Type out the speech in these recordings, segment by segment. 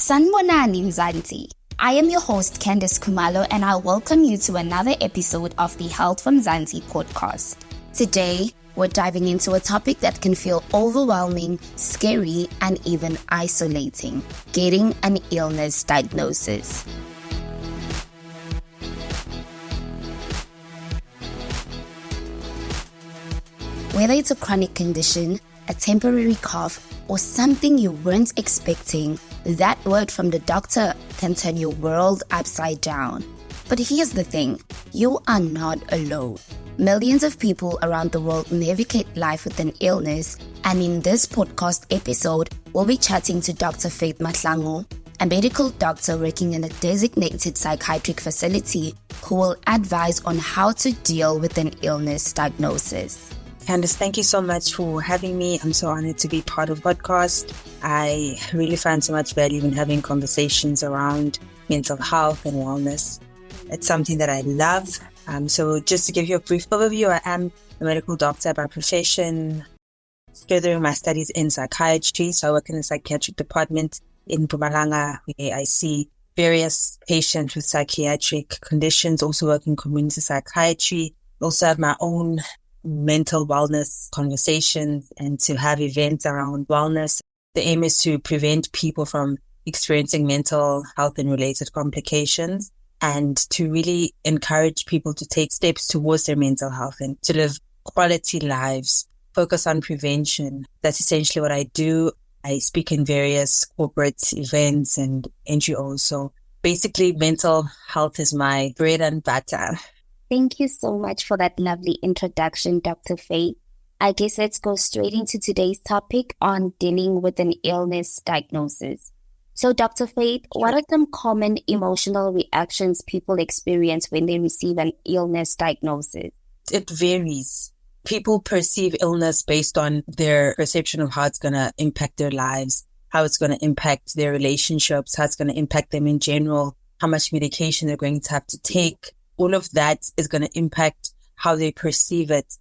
Sanibonani Mzansi. I am your host Candice Kumalo and I welcome you to another episode of the Health from Mzansi podcast. Today, we're diving into a topic that can feel overwhelming, scary, and even isolating: getting an illness diagnosis. Whether it's a chronic condition, a temporary cough, or something you weren't expecting, that word from the doctor can turn your world upside down. But here's the thing, you are not alone. Millions of people around the world navigate life with an illness, and in this podcast episode, we'll be chatting to Dr. Faith Mahlangu, a medical doctor working in a designated psychiatric facility who will advise on how to deal with an illness diagnosis. Candice, thank you so much for having me. I'm so honored to be part of the podcast. I really find so much value in having conversations around mental health and wellness. It's something that I love. So just to give you a brief overview, I am a medical doctor by profession, furthering my studies in psychiatry. So I work in the psychiatric department in Mpumalanga, where I see various patients with psychiatric conditions, also work in community psychiatry. Also have my own mental wellness conversations and to have events around wellness. The aim is to prevent people from experiencing mental health and related complications and to really encourage people to take steps towards their mental health and to live quality lives, focus on prevention. That's essentially what I do. I speak in various corporate events and NGOs. So basically mental health is my bread and butter. Thank you so much for that lovely introduction, Dr. Faith. I guess let's go straight into today's topic on dealing with an illness diagnosis. So, Dr. Faith, what are some common emotional reactions people experience when they receive an illness diagnosis? It varies. People perceive illness based on their perception of how it's going to impact their lives, how it's going to impact their relationships, how it's going to impact them in general, how much medication they're going to have to take. All of that is going to impact how they perceive it.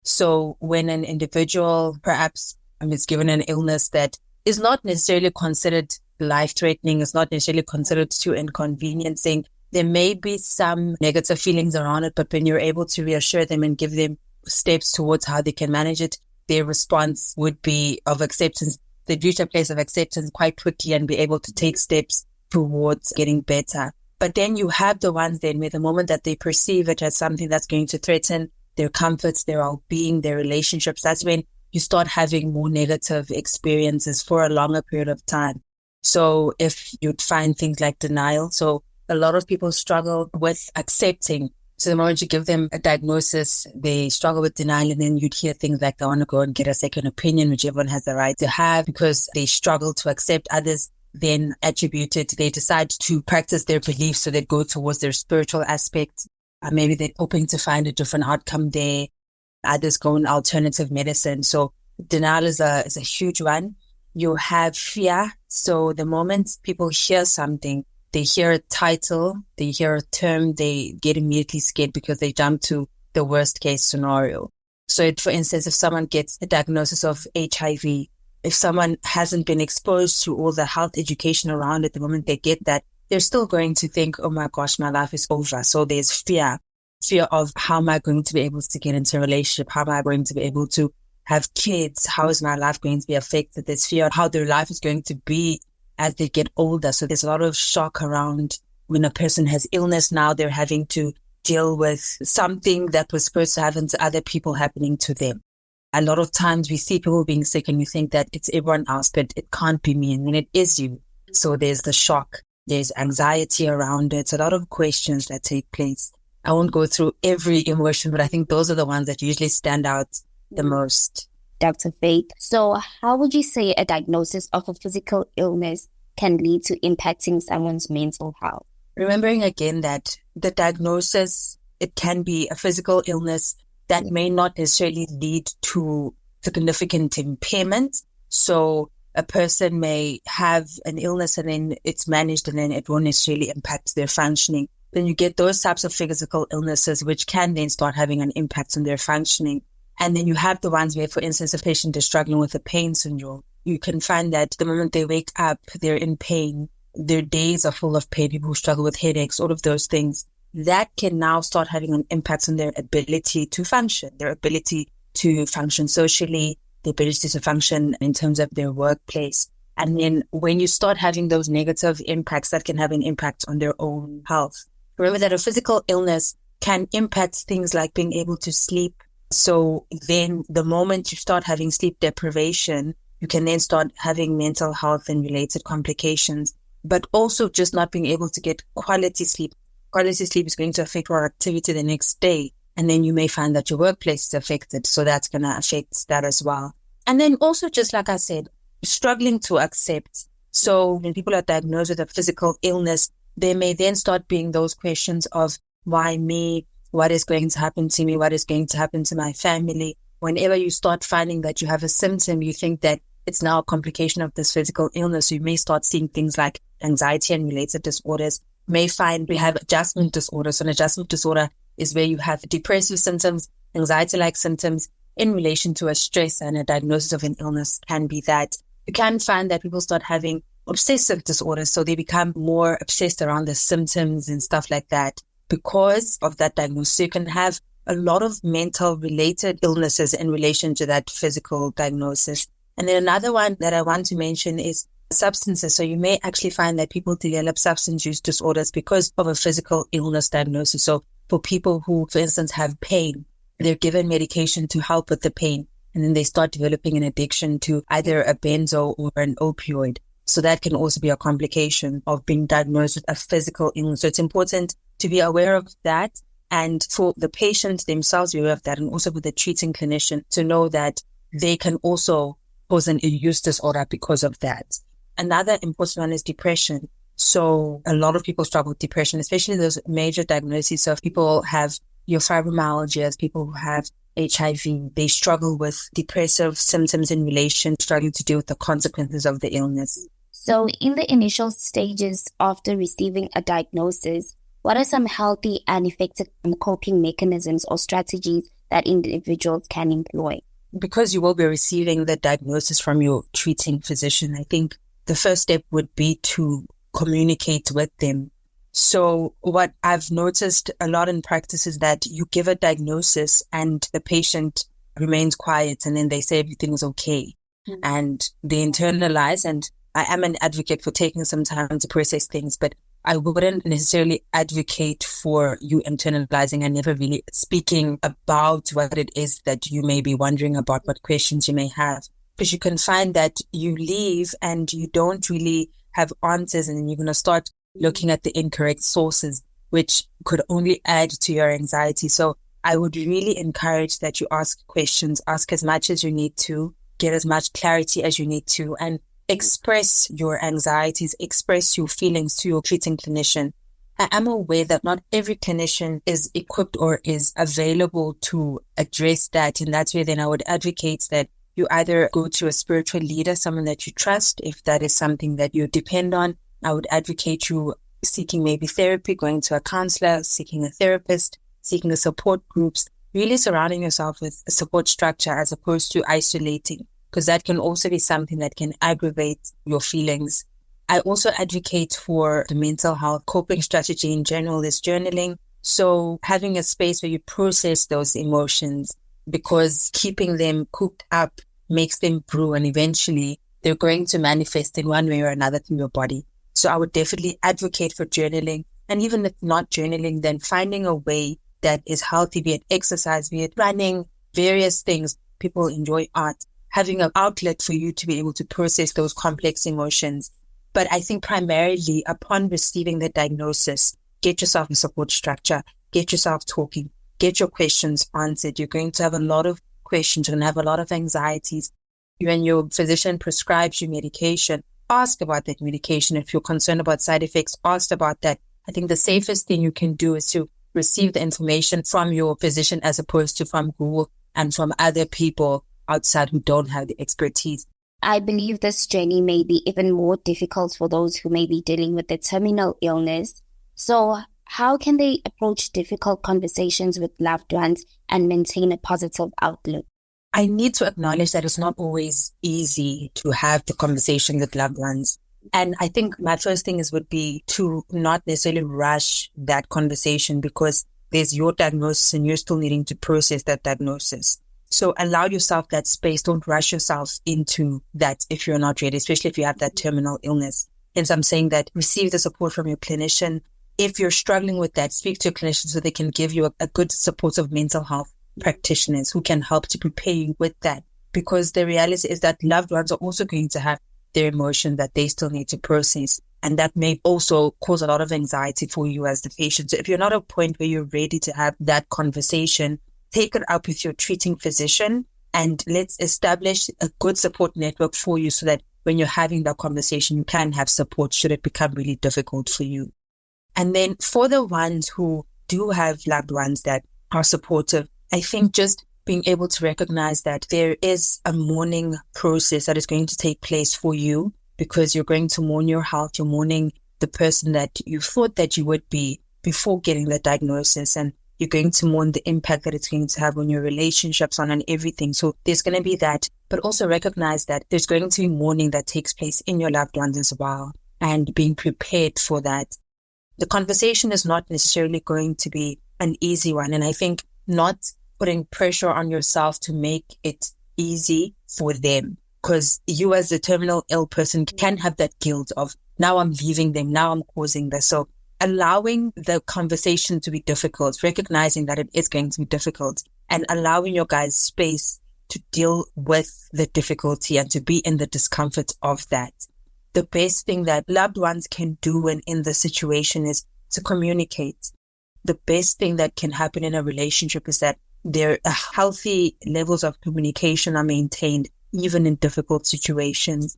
So when an individual perhaps is given an illness that is not necessarily considered life-threatening, is not necessarily considered too inconveniencing, there may be some negative feelings around it, but when you're able to reassure them and give them steps towards how they can manage it, their response would be of acceptance. They'd reach a place of acceptance quite quickly and be able to take steps towards getting better. But then you have the ones then where the moment that they perceive it as something that's going to threaten their comforts, their well-being, their relationships, that's when you start having more negative experiences for a longer period of time. So if you'd find things like denial, so a lot of people struggle with accepting. So the moment you give them a diagnosis, they struggle with denial, and then you'd hear things like they want to go and get a second opinion, which everyone has the right to have, because they struggle to accept others. Then attributed, they decide to practice their beliefs, so they go towards their spiritual aspect. Maybe they're hoping to find a different outcome there. Others go in alternative medicine. So denial is a huge one. You have fear. So the moment people hear something, they hear a title, they hear a term, they get immediately scared because they jump to the worst case scenario. So for instance, if someone gets a diagnosis of HIV, if someone hasn't been exposed to all the health education around it, the moment they get that, they're still going to think, oh my gosh, my life is over. So there's fear of how am I going to be able to get into a relationship? How am I going to be able to have kids? How is my life going to be affected? There's fear of how their life is going to be as they get older. So there's a lot of shock around when a person has illness. Now they're having to deal with something that was supposed to happen to other people happening to them. A lot of times we see people being sick and you think that it's everyone else, but it can't be me. And then it is you. So there's the shock. There's anxiety around it. A lot of questions that take place. I won't go through every emotion, but I think those are the ones that usually stand out the most. Dr. Faith, so how would you say a diagnosis of a physical illness can lead to impacting someone's mental health? Remembering again that the diagnosis, it can be a physical illness that may not necessarily lead to significant impairment. So a person may have an illness and then it's managed and then it won't necessarily impact their functioning. Then you get those types of physical illnesses which can then start having an impact on their functioning. And then you have the ones where, for instance, a patient is struggling with a pain syndrome. You can find that the moment they wake up, they're in pain, their days are full of pain, people who struggle with headaches, all of those things, that can now start having an impact on their ability to function, socially, the ability to function in terms of their workplace. And then when you start having those negative impacts, that can have an impact on their own health. Remember that a physical illness can impact things like being able to sleep. So then the moment you start having sleep deprivation, you can then start having mental health and related complications, but also just not being able to get quality sleep. Quality sleep is going to affect your activity the next day. And then you may find that your workplace is affected. So that's going to affect that as well. And then also, just like I said, struggling to accept. So when people are diagnosed with a physical illness, there may then start being those questions of why me? What is going to happen to me? What is going to happen to my family? Whenever you start finding that you have a symptom, you think that it's now a complication of this physical illness. You may start seeing things like anxiety and related disorders. You may find we have adjustment disorders. So an adjustment disorder is where you have depressive symptoms, anxiety-like symptoms in relation to a stress, and a diagnosis of an illness can be that. You can find that people start having obsessive disorders. So they become more obsessed around the symptoms and stuff like that because of that diagnosis. So you can have a lot of mental related illnesses in relation to that physical diagnosis. And then another one that I want to mention is substances. So you may actually find that people develop substance use disorders because of a physical illness diagnosis. So for people who, for instance, have pain, they're given medication to help with the pain, and then they start developing an addiction to either a benzo or an opioid. So that can also be a complication of being diagnosed with a physical illness. So it's important to be aware of that, and for the patient themselves, be aware of that, and also for the treating clinician to know that they can also cause an use disorder because of that. Another important one is depression. So a lot of people struggle with depression, especially those major diagnoses. So if people have your fibromyalgia, people who have HIV, they struggle with depressive symptoms in relation, struggling to deal with the consequences of the illness. So in the initial stages after receiving a diagnosis, what are some healthy and effective coping mechanisms or strategies that individuals can employ? Because you will be receiving the diagnosis from your treating physician, I think the first step would be to communicate with them. So what I've noticed a lot in practice is that you give a diagnosis and the patient remains quiet, and then they say everything's okay. And they internalize, and I am an advocate for taking some time to process things, but I wouldn't necessarily advocate for you internalizing and never really speaking about what it is that you may be wondering about, what questions you may have. Because you can find that you leave and you don't really have answers, and then you're going to start looking at the incorrect sources, which could only add to your anxiety. So I would really encourage that you ask questions, ask as much as you need to, get as much clarity as you need to, and express your anxieties, express your feelings to your treating clinician. I am aware that not every clinician is equipped or is available to address that. And that's where then I would advocate that you either go to a spiritual leader, someone that you trust, if that is something that you depend on. I would advocate you seeking maybe therapy, going to a counselor, seeking a therapist, seeking the support groups, really surrounding yourself with a support structure as opposed to isolating, because that can also be something that can aggravate your feelings. I also advocate for the mental health coping strategy in general is journaling. So having a space where you process those emotions, because keeping them cooped up makes them brew, and eventually they're going to manifest in one way or another through your body. So I would definitely advocate for journaling. And even if not journaling, then finding a way that is healthy, be it exercise, be it running, various things. People enjoy art. Having an outlet for you to be able to process those complex emotions. But I think primarily upon receiving the diagnosis, get yourself a support structure, get yourself talking, get your questions answered. You're going to have a lot of questions, you're going to have a lot of anxieties. When your physician prescribes you medication, ask about that medication. If you're concerned about side effects, ask about that. I think the safest thing you can do is to receive the information from your physician as opposed to from Google and from other people outside who don't have the expertise. I believe this journey may be even more difficult for those who may be dealing with a terminal illness. So how can they approach difficult conversations with loved ones and maintain a positive outlook? I need to acknowledge that it's not always easy to have the conversation with loved ones. And I think my first thing would be to not necessarily rush that conversation, because there's your diagnosis and you're still needing to process that diagnosis. So allow yourself that space. Don't rush yourself into that if you're not ready, especially if you have that terminal illness. Hence, I'm saying that receive the support from your clinician. If you're struggling with that, speak to your clinician so they can give you a good supportive mental health practitioners who can help to prepare you with that. Because the reality is that loved ones are also going to have their emotion that they still need to process. And that may also cause a lot of anxiety for you as the patient. So if you're not at a point where you're ready to have that conversation, take it up with your treating physician and let's establish a good support network for you so that when you're having that conversation, you can have support should it become really difficult for you. And then for the ones who do have loved ones that are supportive, I think just being able to recognize that there is a mourning process that is going to take place for you, because you're going to mourn your health, you're mourning the person that you thought that you would be before getting the diagnosis, and you're going to mourn the impact that it's going to have on your relationships, on everything. So there's going to be that, but also recognize that there's going to be mourning that takes place in your loved ones as well, and being prepared for that. The conversation is not necessarily going to be an easy one. And I think not putting pressure on yourself to make it easy for them, because you as a terminal ill person can have that guilt of, now I'm leaving them, now I'm causing this. So allowing the conversation to be difficult, recognizing that it is going to be difficult, and allowing your guys space to deal with the difficulty and to be in the discomfort of that. The best thing that loved ones can do when in the situation is to communicate. The best thing that can happen in a relationship is that their healthy levels of communication are maintained even in difficult situations.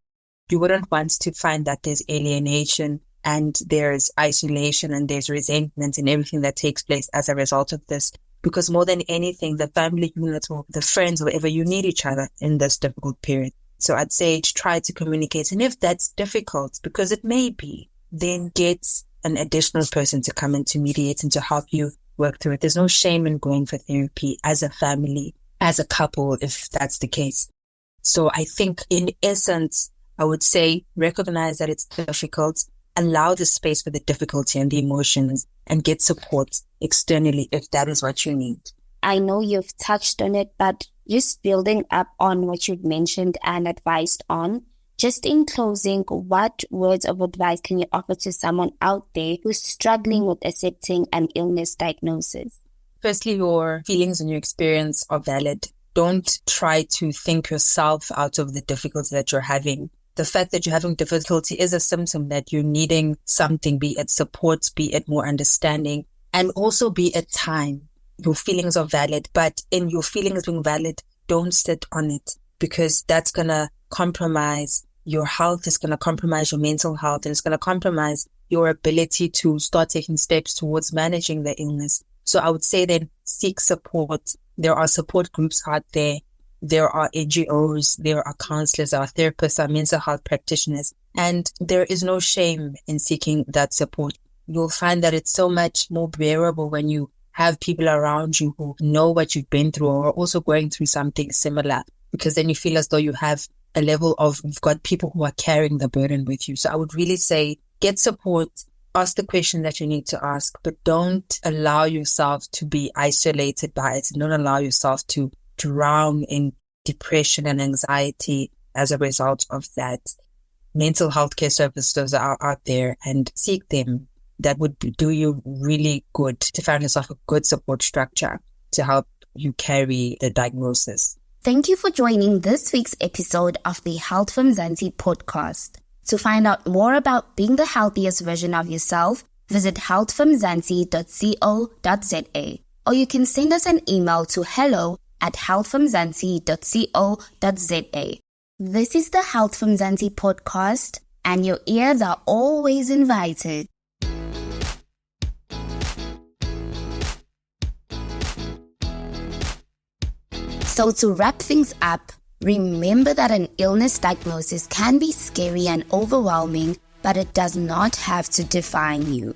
You wouldn't want to find that there's alienation and there's isolation and there's resentment and everything that takes place as a result of this. Because more than anything, the family unit or the friends or whatever, you need each other in this difficult period. So I'd say to try to communicate. And if that's difficult, because it may be, then get an additional person to come in to mediate and to help you work through it. There's no shame in going for therapy as a family, as a couple, if that's the case. So I think in essence, I would say recognize that it's difficult, allow the space for the difficulty and the emotions, and get support externally if that is what you need. I know you've touched on it, but just building up on what you've mentioned and advised on, just in closing, what words of advice can you offer to someone out there who's struggling with accepting an illness diagnosis? Firstly, your feelings and your experience are valid. Don't try to think yourself out of the difficulty that you're having. The fact that you're having difficulty is a symptom that you're needing something, be it support, be it more understanding, and also be it time. Your feelings are valid, but in your feelings being valid, don't sit on it, because that's going to compromise your health, it's going to compromise your mental health, and it's going to compromise your ability to start taking steps towards managing the illness. So I would say then seek support. There are support groups out there. There are NGOs, there are counselors, there are therapists, there are mental health practitioners, and there is no shame in seeking that support. You'll find that it's so much more bearable when you have people around you who know what you've been through or are also going through something similar, because then you feel as though you have a level of, you've got people who are carrying the burden with you. So I would really say get support, ask the question that you need to ask, but don't allow yourself to be isolated by it. Don't allow yourself to drown in depression and anxiety as a result of that. Mental health care services are out there, and seek them. That would do you really good to find yourself a good support structure to help you carry the diagnosis. Thank you for joining this week's episode of the Health from Zanzi podcast. To find out more about being the healthiest version of yourself, visit healthfromzansi.co.za, or you can send us an email to hello@healthfromzansi.co.za. This is the Health from Zanzi podcast, and your ears are always invited. So to wrap things up, remember that an illness diagnosis can be scary and overwhelming, but it does not have to define you.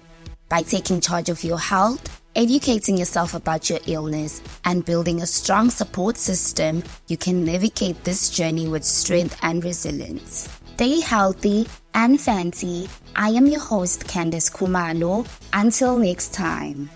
By taking charge of your health, educating yourself about your illness, and building a strong support system, you can navigate this journey with strength and resilience. Stay healthy and fancy. I am your host, Candice Kumalo. Until next time.